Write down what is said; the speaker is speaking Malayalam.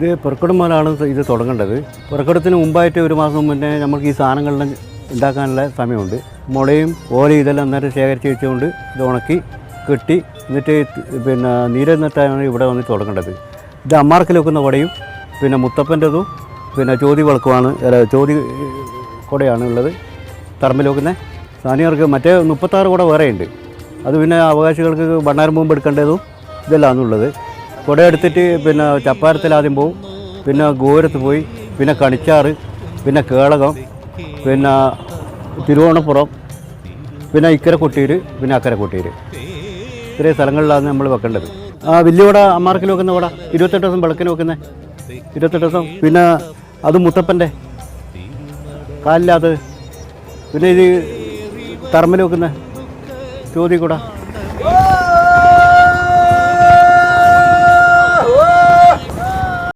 ഇത് പുറക്കടം മുതലാണ് ഇത് തുടങ്ങേണ്ടത്. പുറക്കടത്തിന് മുമ്പായിട്ട് ഒരു മാസം മുന്നേ നമുക്ക് ഈ സാധനങ്ങളെല്ലാം ഉണ്ടാക്കാനുള്ള സമയമുണ്ട്. മുളയും ഓലയും ഇതെല്ലാം അന്നേരം ശേഖരിച്ച് വെച്ചുകൊണ്ട് ഇത് ഉണക്കി കെട്ടി എന്നിട്ട് പിന്നെ നീരെന്നിട്ടാണ് ഇവിടെ വന്ന് തുടങ്ങേണ്ടത്. ഇത് അമ്മാർക്കിൽ വെക്കുന്ന കുടയും പിന്നെ മുത്തപ്പൻ്റെതും പിന്നെ ചോതി വിളക്കുമാണ്, ചോതി കുടയാണ് ഉള്ളത്. തറമ്പിൽ വെക്കുന്ന സാനിയർക്ക് മറ്റേ 36 കുട വേറെയുണ്ട്. അത് പിന്നെ അവകാശികൾക്ക് ഭണ്ണാരം മുമ്പ് എടുക്കേണ്ടതും ഇതെല്ലാമാണുള്ളത്. കുട എടുത്തിട്ട് പിന്നെ ചപ്പാരത്തിൽ ആദ്യം പോവും, പിന്നെ ഗോരത്ത് പോയി, പിന്നെ കണിച്ചാറ്, പിന്നെ കേളകം, പിന്നെ തിരുവോണപ്പുറം, പിന്നെ ഇക്കര കൊട്ടിയൂർ, പിന്നെ അക്കരെ കൊട്ടിയൂർ. ഇത്രയും സ്ഥലങ്ങളിലാണ് നമ്മൾ വെക്കേണ്ടത്. വലിയ കുട അമ്മാർക്കിൽ വെക്കുന്ന കുട 28 ദിവസം വിളക്കിന് വെക്കുന്നത്, 28 ദിവസം. പിന്നെ അത് മുത്തപ്പൻ്റെ കാലില്ലാത്തത്. പിന്നെ ഇത് തറമ്പിൽ വെക്കുന്ന ചോതി കുട